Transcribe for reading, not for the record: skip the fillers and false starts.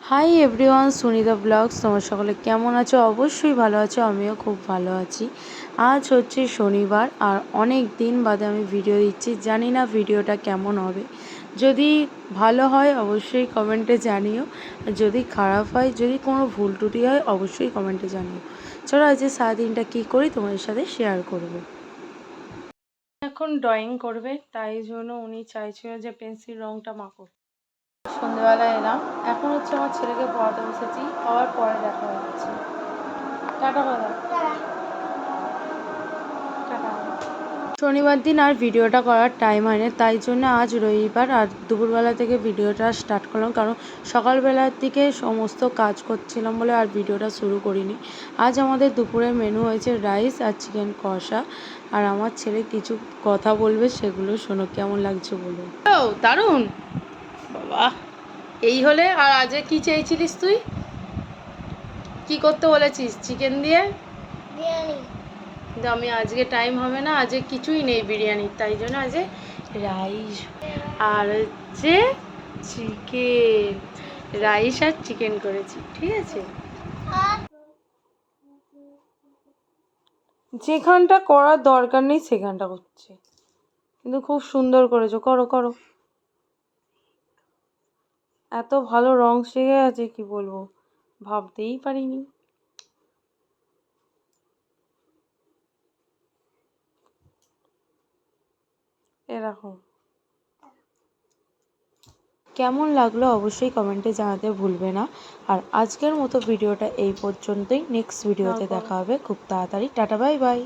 Hi everyone, Sunita blogs. তোমার সকলে কেমন আছো? অবশ্যই ভালো আছো, আমিও খুব ভালো আছি। আজ হচ্ছে শনিবার আর অনেক দিন বাদে আমি ভিডিও দিচ্ছি। জানি না ভিডিওটা কেমন হবে। যদি ভালো হয় অবশ্যই কমেন্টে জানিও, যদি খারাপ হয়, যদি কোনো ভুল ত্রুটি হয় অবশ্যই কমেন্টে জানিও। চলো আজকে সারাদিনটা কী করি তোমাদের সাথে শেয়ার করব। এখন ড্রয়িং করবে, তাই জন্য উনি চাইছিল যে পেন্সিল রঙটা মাখো। সন্ধ্যেবেলা এলাম, এখন হচ্ছে আমার ছেলেকে পড়াতে বসেছি, আবার পরে দেখা হচ্ছে। টাটা বলো। টাটা। শনিবার দিন আর ভিডিওটা করার টাইম হয়নি, তাই জন্য আজ রবিবার আর দুপুরবেলা থেকে ভিডিওটা স্টার্ট করলাম, কারণ সকালবেলার দিকে সমস্ত কাজ করছিলাম বলে আর ভিডিওটা শুরু করিনি। আজ আমাদের দুপুরের মেনু হয়েছে রাইস আর চিকেন কষা, আর আমার ছেলে কিছু কথা বলবে, সেগুলো শোনো। কেমন লাগছে বলো। ও দারুণ বাবা। এই হলে আর আজকে কি চেয়েছিলিস তুই? কি করতে বলেছিস? চিকেন দিয়ে বিরিয়ানি। কিন্তু আমি আজকে টাইম হবে না, আজকে কিছুই নেই বিরিয়ানি, তাই জন্য আজকে রাইস আর হচ্ছে চিকেন। রাইস আর চিকেন করেছি, ঠিক আছে। যেখানটা করার দরকার নেই সেখানটা করছে, কিন্তু খুব সুন্দর করেছো। করো করো। এত ভালো রং শিখে আছে কি বলবো, ভাবতেই পারিনি। এরকম কেমন লাগলো অবশ্যই কমেন্টে জানাতে ভুলবে না। আর আজকের মতো ভিডিওটা এই পর্যন্তই। নেক্সট ভিডিওতে দেখা হবে খুব তাড়াতাড়ি। Tata, bye bye.